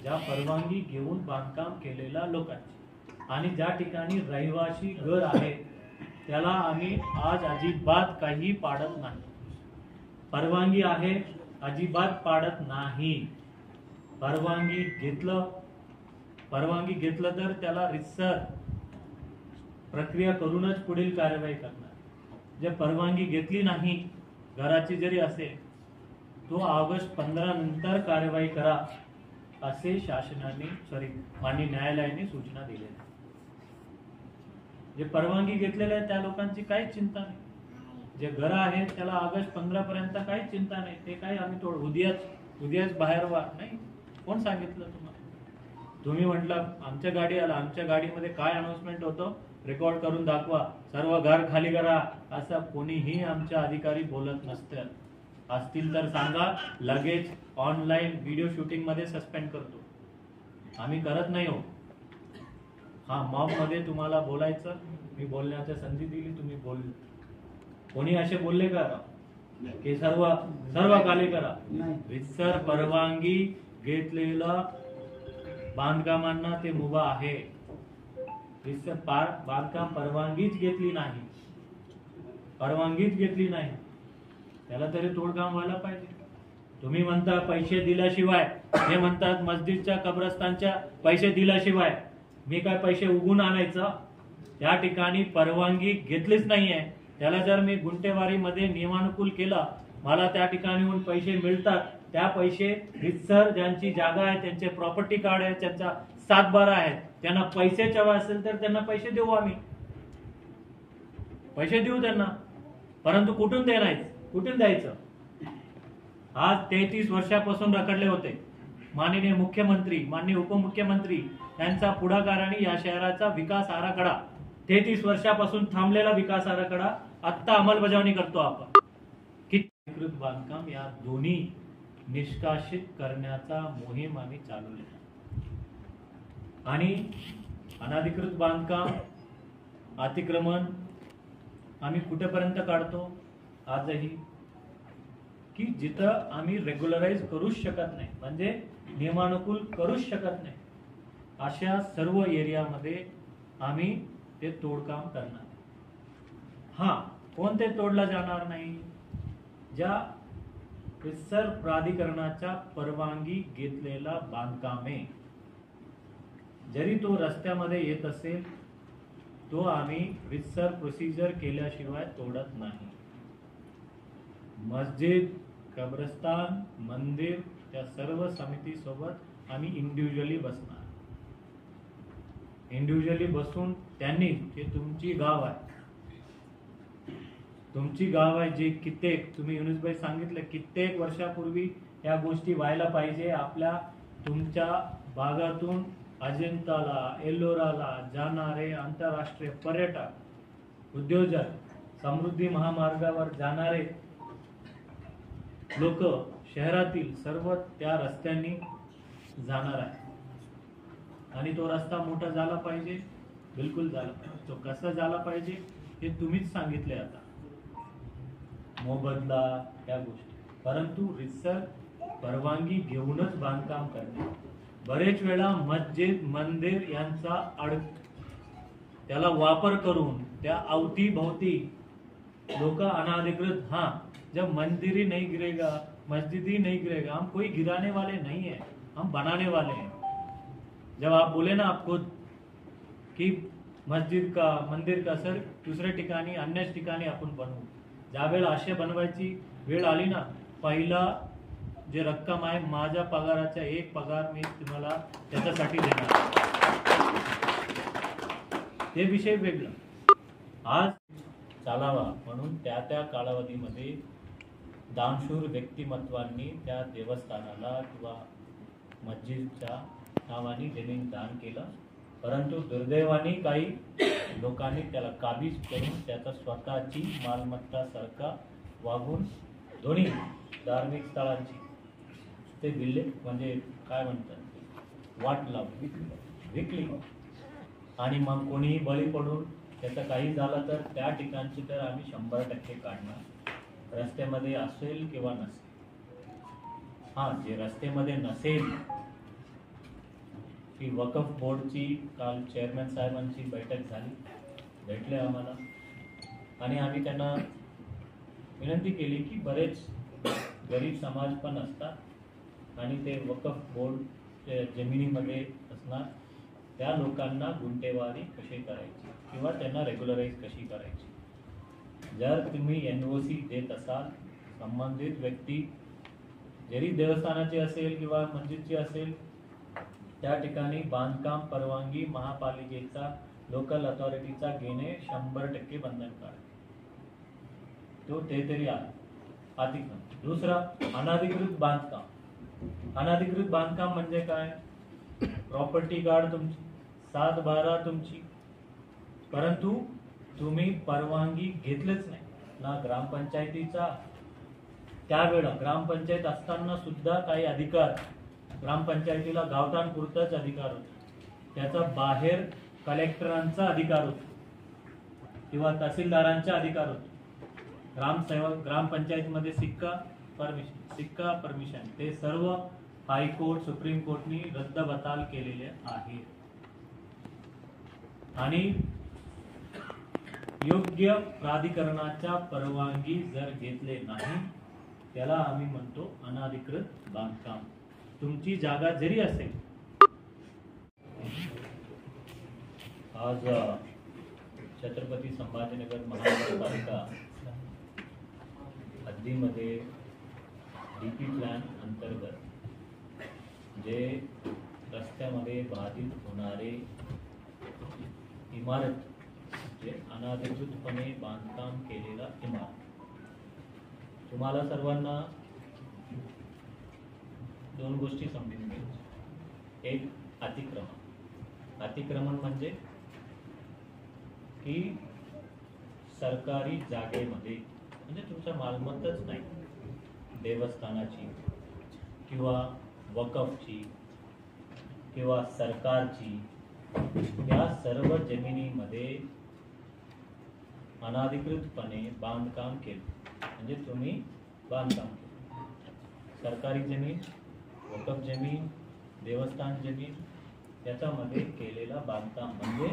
ज्या परवानगी घेऊन बांधकाम केलेल्या लोकांची, आणि ज्या ठिकाणी रहिवासी घर आहे त्याला आम्ही आज अजिबात काही पाडत नाही. परवानगी आहे अजिबात पाडत नाही. परवानगी घेतलं तर त्याला रितसर प्रक्रिया करूनच पुढील कार्यवाही करणार. जे परवानगी घेतली नाही, घराची जरी असेल, तो ऑगस्ट 15 नंतर कार्यवाही करा असे माननीय न्यायालयाने सूचना दिलेल्या. जे परवानगी घेतलेले आहे त्या लोकांची काहीच चिंता नाही. जे घर आहेत त्याला ऑगस्ट 15 पर्यंत काहीच चिंता नाही. ते काही आम्ही उद्याच बाहेर व्हा नाही. कोण सांगितलं तुम्हाला? तुम्ही म्हटलं आमच्या गाडी आला, आमच्या गाडीमध्ये काय अनाउन्समेंट होतं रेकॉर्ड करून दाखवा, सर्व घर खाली करा, असं कोणीही आमच्या अधिकारी बोलत नसतं. असतील तर सांगा, लगेच ऑनलाईन व्हिडिओ शूटिंग मध्ये सस्पेंड करतो. आम्ही करत नाही हो. हा, मॉब मध्ये तुम्हाला बोलायचं, मी बोलण्याची संधी दिली, तुम्ही बोलले. कोणी असे बोलले का की सर्व खाली करा? रितसर परवानगी घेतलेला बांधकामांना ते मुभा आहे. रितसर बांधकाम परवानगीच घेतली नाही, त्याला तरी तोडकाम व्हायला पाहिजे. तुम्ही म्हणता पैसे दिल्याशिवाय, हे म्हणतात मस्जिदच्या कब्रस्तानच्या पैसे दिल्याशिवाय मी काय पैसे उगून आणायचं? त्या ठिकाणी परवानगी घेतलीच नाहीये. त्याला जर मी गुंठेवारीमध्ये नियमानुकूल केला, मला त्या ठिकाणीहून पैसे मिळतात. त्या पैसे रितसर ज्यांची जागा आहे, त्यांचे प्रॉपर्टी कार्ड आहे, त्यांचा 7/12 आहे, त्यांना पैसे हवे असेल तर त्यांना पैसे देऊ, आम्ही पैसे देऊ त्यांना. परंतु कुठून द्यायचं? आज 33 वर्षापासून रखडले होते. माननीय मुख्यमंत्री, माननीय उपमुख्यमंत्री यांचा पुढाकाराने या शहराचा विकास आराखडा, 33 वर्षापासून थांबलेला विकास आराखडा आता अंमलबजावणी करतो आपण. अनधिकृत बांधकाम या दोन्ही निष्कासित करण्याचा मोहीम आम्ही चालवली. आणि अनधिकृत बांधकाम, अतिक्रमण आम्ही कुठेपर्यंत काढतो आजही, की जिथं आम्ही रेग्युलराइज करूच शकत नाही, म्हणजे नियमानुकूल करूच शकत नाही, अशा सर्व एरियामध्ये आम्ही ते तोडकाम करणार. हा, कोणते तोडला जाणार नाही? ज्या रितसर प्राधिकरणाच्या परवानगी घेतलेला बांधकामे, जरी तो रस्त्यामध्ये येत असेल, तो आम्ही रितसर प्रोसिजर केल्याशिवाय तोडत नाही. मस्जिद, कब्रस्तान, मंदिर, त्या सर्व समिती सोबत आम्ही इंडिव्हिज्युअली बसणार. इंडिव्हिज्युअली बसून त्यांनी, जे तुमची गाव आहे, जे कित्येक, तुम्ही युनुसभाई सांगितलं, कित्येक वर्षापूर्वी या गोष्टी व्हायला पाहिजे. तुमच्या भागातून अजिंठाला, एल्लोराला जाणारे आंतरराष्ट्रीय पर्यटक, उद्योजक, समृद्धी महामार्गावर जाणारे लोक, शहरातील सर्व त्या रस्त्यांनी जाणार आहे. आणि तो रस्ता मोठा झाला पाहिजे, बिलकुल झाला पाहिजे. तो कसा झाला पाहिजे हे तुम्हीच सांगितले. आता मोबदला, या गोष्टी, परंतु रितसर परवानगी घेऊनच बांधकाम करणे. बरेच वेळा मस्जिद, मंदिर यांचा त्याला वापर करून त्या अवतीभोवती लोक अनाधिकृत, जब मंदिर ही नहीं गिरेगा, मस्जिद ही नहीं गिरेगा, हम कोई गिराने वाले नहीं है, हम बनाने वाले हैं. जब आप बोले ना आप खुद कि मस्जिद का, मंदिर का सर दुसऱ्या ठिकाणी, अन्य ठिकाणी आपण बनवू, ज्यावेळेला असे बनवायची वेळ आली ना, पहिला जे रक्कम आहे माझ्या पगाराचा 1 पगार मी तुम्हाला त्याच्यासाठी देणार. ते विषय वेगळा. आज चालावा म्हणून त्या कालावधीमध्ये दानशूर व्यक्तिमत्वांनी त्या देवस्थानाला किंवा मस्जिदच्या नावाने जमीन दान केलं. परंतु दुर्दैवाने काही लोकांनी त्याला काबीज करून त्याचा स्वतःची मालमत्ता सारखा वागून दोन्ही धार्मिक स्थळांची ते दिले, म्हणजे काय म्हणतात, वाट लावली, विकली. आणि मग कोणीही बळी पडून त्याचं काही झालं तर त्या ठिकाणची तर आम्ही 100% काढणार, रस्त्यामध्ये असेल किंवा नसेल. जे रस्त्यामध्ये नसेल की वकफ बोर्डची काल चेअरमॅन साहेबांची बैठक झाली, भेटले आम्हाला आणि आम्ही त्यांना विनंती केली की बरेच गरीब समाज पण असतात आणि ते वकफ बोर्ड जमिनीमध्ये असणार त्या लोकांना गुंठेवारी कशी करायची किंवा त्यांना रेग्युलराईज कशी करायची। जर तुम्ही NOC देत असाल, संबंधित व्यक्ती जरी देवस्थानाची असेल किंवा मस्जिदची असेल, त्या ठिकाणी बांधकाम परवानगी महापालिकेचा लोकल अथॉरिटीचा घेणे 100% बंधनकारक। तो ते तरी आहे अतिक्रमण। दुसरा, अनाधिकृत बांधकाम। अनाधिकृत बांधकाम म्हणजे काय? प्रॉपर्टी कार्ड तुमची, 7/12 तुमची, परंतु तुम्ही परवानगी घेतलीच नाही ना ग्रामपंचायतीचा। त्यावेळेला ग्रामपंचायत असताना सुद्धा काही अधिकार ग्रामपंचायतीला गावठाण पुरताच अधिकार होता, त्याचा बाहेर कलेक्टरांचा अधिकार होता किंवा तहसीलदारांचा अधिकार होता। ग्रामसेवक ग्रामपंचायतीमध्ये सिक्का परमिशन ते सर्व हायकोर्ट सुप्रीम कोर्टनी रद्दबातल केलेले आहे आणि योग्य प्राधिकरणाच्या परवानगी जर घेतले नाही त्याला आम्ही म्हणतो अनाधिकृत बांधकाम। तुमची जागा जरी असेल, आज छत्रपती संभाजीनगर महानगरपालिका हद्दीमध्ये DP प्लॅन अंतर्गत जे रस्त्यामध्ये बाधित होणारे इमारत जे अनाधिकृतपणे बांधकाम केलेला इमारत, तुम्हाला सर्वांना दोन गोष्टी समजून घ्यायच्या। एक, अतिक्रमण। अतिक्रमण म्हणजे की सरकारी जागेमध्ये म्हणजे तुमच्या मालमत्ताच नाही, देवस्थानाची किंवा वकफची किंवा सरकारची, या सर्व जमिनीमध्ये अनाधिकृतपणे बांधकाम केले म्हणजे तुम्ही बांधकाम केले। सरकारी जमीन, वकफ जमीन, देवस्थान जमीन याच्यामध्ये केलेला बांधकाम म्हणजे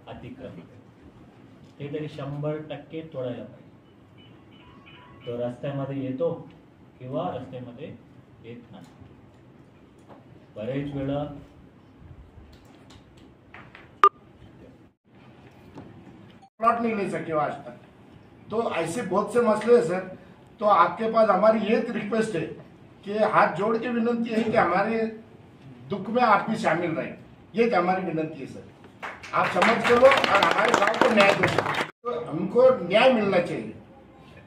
अतिक्रमण। ते तरी 100% तोडायला पाहिजे। तो रस्त्यामध्ये येतो किंवा रस्त्यामध्ये येत नाही। बरेच वेळा प्लॉट नहीं ले सके आज तक, तो ऐसे बहुत से मसले हैं सर। तो आपके पास हमारी ये रिक्वेस्ट है कि हाथ जोड़ के विनंती है कि हमारे दुख में आप भी शामिल रहें, ये हमारी विनंती है सर। आप समझ के लो और हमारे गांव को न्याय दो। तो हमको न्याय मिलना चाहिए।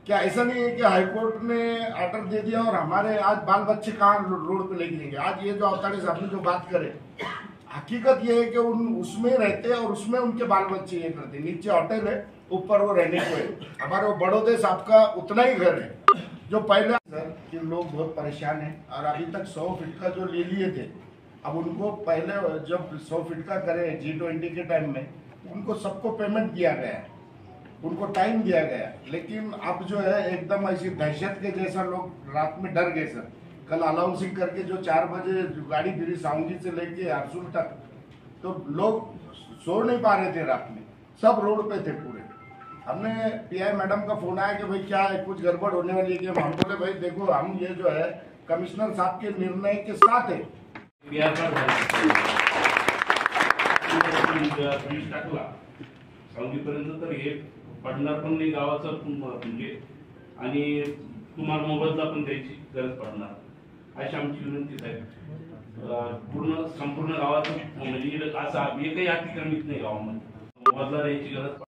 क्या ऐसा नहीं है कि हाईकोर्ट ने ऑर्डर दे दिया और हमारे आज बाल बच्चे कहाँ रोड पे लेके जाएंगे। आज ये जो अवतारी साहब ने जो बात करे, हकीकत ये है कि उसमें रहते हैं और उसमें उनके बाल बच्चे ये करते। नीचे होटल है, ऊपर वो रहने को है। हमारे वो बड़ौदे साहब का उतना ही घर है जो पहले सर कि लोग बहुत परेशान हैं और अभी तक 100 फीट का जो ले लिए थे, अब उनको पहले जब 100 फीट का करे G20 के टाइम में उनको सबको पेमेंट दिया गया है, उनको टाइम दिया गया, लेकिन अब जो है एकदम ऐसी दहशत के जैसा लोग रात में डर गए सर। कल अनाउंसिंग करके जो 4 बजे गाड़ी फिरी साउंगी से लेके हरसुल तक, तो लोग सो नहीं पा रहे थे रात में, सब रोड पे थे पूरे। हमने PI मैडम का फोन आया कि भाई क्या है, कुछ गड़बड़ होने वाली है। हम बोले भाई देखो हम ये जो है कमिश्नर साहब के निर्णय के साथ है। सावंगीपर्यंत तर हे पडणार पण नाही गावाचं म्हणजे, आणि तुम्हाला मोबदला पण द्यायची गरज पडणार अशी आमची विनंती आहे। पूर्ण संपूर्ण गावाचं म्हणजे असं एकही अतिक्रमित नाही गावामध्ये, मोबदला द्यायची गरज पडणार।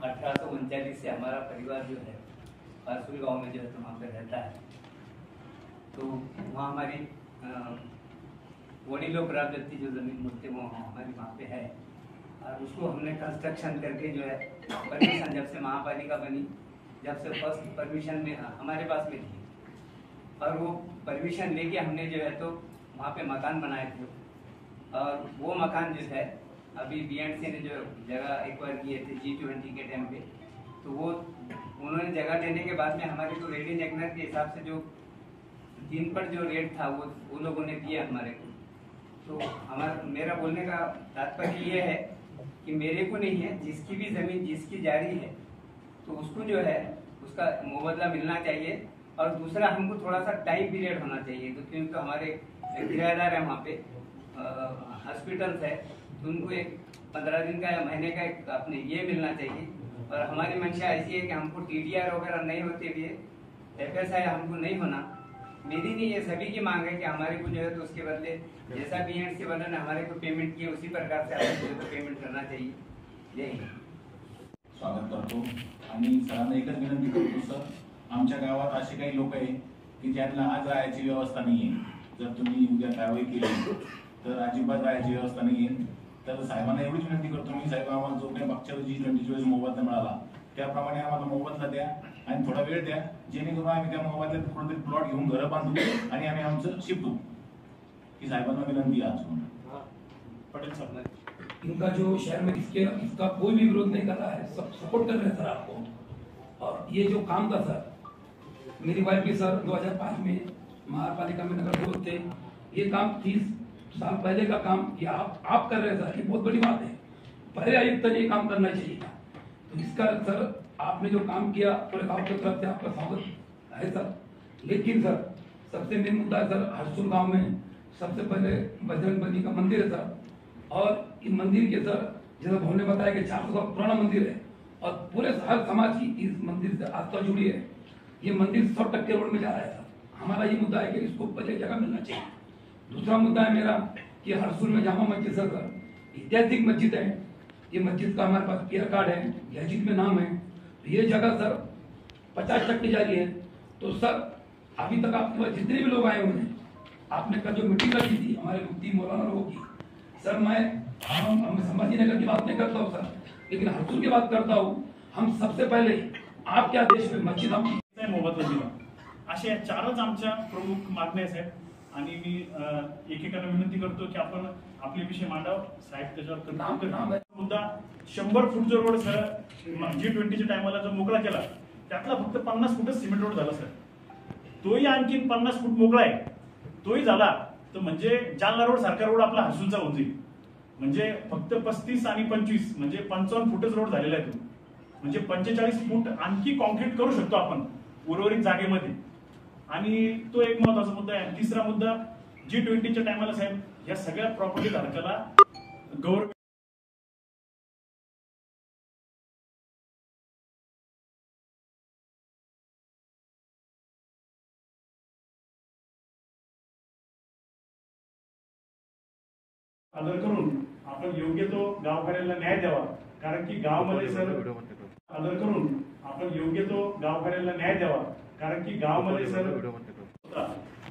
1839 से हमारा परिवार जो है हरसुल गांव में जो है तो वहाँ पे रहता है। तो वहाँ हमारी वडीलों प्राप्ति जो जमीन मूर्ति वो हमारी वहाँ पे है और उसको हमने कंस्ट्रक्शन करके जो है परमिशन जब से महापालिका बनी, जब से फर्स्ट परमिशन में हमारे पास में थी और वो परमिशन लेके हमने जो है तो वहाँ पे मकान बनाए थे। और वो मकान जो है अभी BNC ने जो जगह एक्वायर किए थे G20 के टाइम पे, तो वो उन्होंने जगह लेने के बाद में हमारे को रेडी नेगनर के हिसाब से जो दिन पर जो रेट था वो लोगों ने दिया हमारे को। तो मेरा बोलने का तात्पर्य ये है कि मेरे को नहीं है, जिसकी भी जमीन जिसकी जारी है तो उसको जो है उसका मुआवजा मिलना चाहिए। और दूसरा हमको थोड़ा सा टाइम पीरियड होना चाहिए, तो क्योंकि हमारे किराएदार है वहाँ पे, हॉस्पिटल्स है, तो उनको एक 15 दिन का या महीने का एक अपने ये मिलना चाहिए। और हमारी मंशा ऐसी है कि हमको TDR वगैरह नहीं होते हुए FSI हमको नहीं होना, मेरी नहीं, ये सभी की मांग है कि हमारे को जो है तो उसके बदले जैसा भी एंड के बदले हमारे को पेमेंट किए उसी प्रकार से हमें पेमेंट करना चाहिए। यही स्वागत करतो आणि सरांना एकच विनंती करतो, सर आमच्या गावात असे काही लोक आहे की ज्यांना आज राहायची व्यवस्था नाहीये. जर तुम्ही उद्या कारवाई केली तर अजिबात राहायची व्यवस्था नाहीये. तर साहेबांना एवढीच विनंती करतो मी, साहेब आम्हाला जो काही मागच्या G20 मोबदला मिळाला त्याप्रमाणे आम्हाला मोबदला द्या आणि थोडा वेळ द्या, जेणेकरून आम्ही त्या मोबदल्यात कुठेतरी प्लॉट घेऊन घर बांधू आणि आम्ही आमचं शिफ्ट होऊ. ही साहेबांना विनंती आहे. पटेल साहब, इनका जो शहर में इसका कोई भी विरोध नहीं कर रहा है, सब सपोर्ट कर रहे हैं सर आपको। और ये जो काम था सर, मेरी वाइफ भी सर 2005 में महापालिका में नगर सेवक थे। ये काम 30 साल पहले का काम ये आप कर रहे हैं सर, ये बहुत बड़ी बात है। पहले आयुक्त ने ये काम करना चाहिए था। तो इसका सर आपने जो काम किया पूरे गाँव की तरफ से आपका स्वागत है सर। लेकिन सर सबसे मेन मुद्दा है सर, हरसुल गाँव में सबसे पहले बजरंग बली का मंदिर है सर। और इस मंदिर के सर जैसा भाव ने बताया कि 400 साल पुराना मंदिर है और पूरे हर समाज की इस मंदिर से आस्था जुड़ी है। ये मंदिर 100% रोड में जा रहा है सर। हमारा ये मुद्दा है कि इसको पहले जगह मिलना चाहिए। दूसरा मुद्दा है मेरा कि हरसुल में जामा मस्जिद है सर, ऐतिहासिक मस्जिद है। ये मस्जिद का हमारे पास पीआर कार्ड है, गैजेट में नाम है। तो ये जगह सर 50% जारी है। तो सर अभी तक आपके पास जितने भी लोग आए हुए हैं, आपने कल जो मीटिंग रखी थी हमारे मुफ्ती मौलाना लोगों की, सर मैं संभाजी नगर की बात नहीं करता हूँ सर, लेकिन हरसुल की बात करता हूँ। हम सबसे पहले आपके आदेश में मस्जिद मोबदला दिला, अशा या 4च आमच्या प्रमुख मागण्या आहेत. आणि मी एकेकाला विनंती करतो की आपण आपले विषय मांडाव. साहेब त्याच्यावर मुद्दा 100 फूट जो रोड सर G20च्या टायमाला जो मोकळा केला त्यातला फक्त 50 फूटच सिमेंट रोड झाला सर. तोही आणखी 50 फूट मोकळा आहे, तोही झाला तर म्हणजे जालना रोड सारखा रोड आपला हरसूलचा होऊन जाईल. म्हणजे फक्त 35 आणि 25 म्हणजे 55 फूटच रोड झालेला आहे. तो म्हणजे 45 फूट आणखी कॉन्क्रीट करू शकतो आपण उर्वरित जागेमध्ये. आणि तो एक महत्वाचा मुद्दा आहे. तिसरा मुद्दा G20च्या टायमाला साहेब या सगळ्या प्रॉपर्टी धारकाला गव्हर्नमेंट आदर करून आपण योग्य तो गावकऱ्याला न्याय द्यावा. कारण की गावामध्ये सर आदर करून आपण योग्य तो गावकऱ्याला न्याय द्यावा. कारण की गावामध्ये सर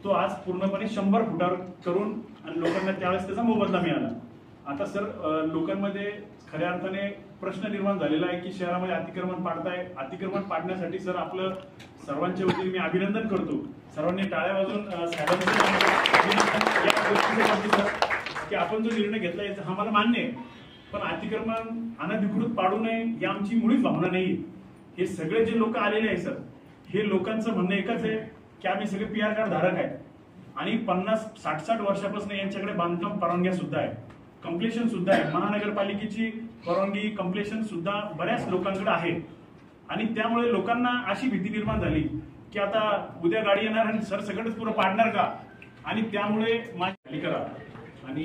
तो आज पूर्णपणे 100 फुटावर करून आणि लोकांना त्यावेळेस त्याचा मोबदला मिळाला. आता सर लोकांमध्ये खऱ्या अर्थाने प्रश्न निर्माण झालेला आहे की शहरामध्ये अतिक्रमण पाडताय. अतिक्रमण पाडण्यासाठी सर आपलं सर्वांच्या वतीने मी अभिनंदन करतो. सर्वांनी टाळ्या वाजवून की आपण जो निर्णय घेतला हा मला मान्य आहे, पण अतिक्रमण अनधिकृत पाडू नये ही आमची मुळीच भावना नाही. हे सगळे जे लोक आलेले आहे सर, हे लोकांचं म्हणणं एकच आहे की आम्ही सगळे पीआर कार्ड धारक आहे आणि 50-60 वर्षापासून यांच्याकडे बांधकाम परवानग्या सुद्धा आहे, कंप्लेशन सुद्धा आहे. महानगरपालिकेची परवानगी कंप्लेशन सुद्धा बऱ्याच लोकांकडे आहे. आणि त्यामुळे लोकांना अशी भीती निर्माण झाली की आता उद्या गाडी येणार आणि सर सगळंच पुरं पाडणार का. आणि त्यामुळे माझी करा आणि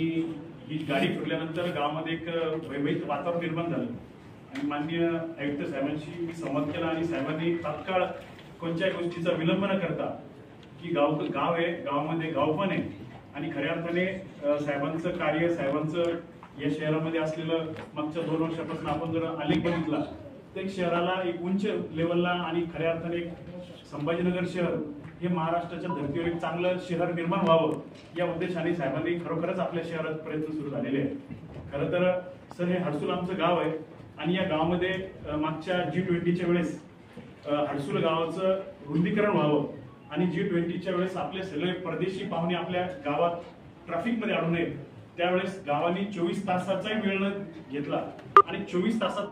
ही गाडी फिरल्यानंतर गावामध्ये एक भयभीत वातावरण निर्माण झालं. आणि माननीय आयुक्त साहेबांशी मी संवाद केला आणि साहेबांनी तात्काळ कोणत्याही गोष्टीचा विलंब न करता की गाव आहे, गावामध्ये गाव पण आहे आणि खऱ्या अर्थाने साहेबांचं कार्य, साहेबांचं या शहरामध्ये असलेलं मागच्या 2 वर्षापासून आपण जर आलेख बघितला तर एक शहराला एक उंच लेवलला आणि खऱ्या अर्थाने एक संभाजीनगर शहर हे महाराष्ट्राच्या धर्तीवर एक चांगलं शहर निर्माण व्हावं या उद्देशाने साहेबांनी खरोखरच आपल्या शहरात प्रयत्न सुरू झालेले आहेत. खरं तर सर हे हडसूल आमचं गाव आहे आणि या गावामध्ये मागच्या G20च्या वेळेस हडसूल गावाचं रुंदीकरण व्हावं आणि G20च्या वेळेस आपले सगळे परदेशी पाहुणे आपल्या गावात ट्रॅफिकमध्ये अडू नये त्यावेळेस गावांनी 24 तासाचाही वेळ घेतला आणि 24 तासात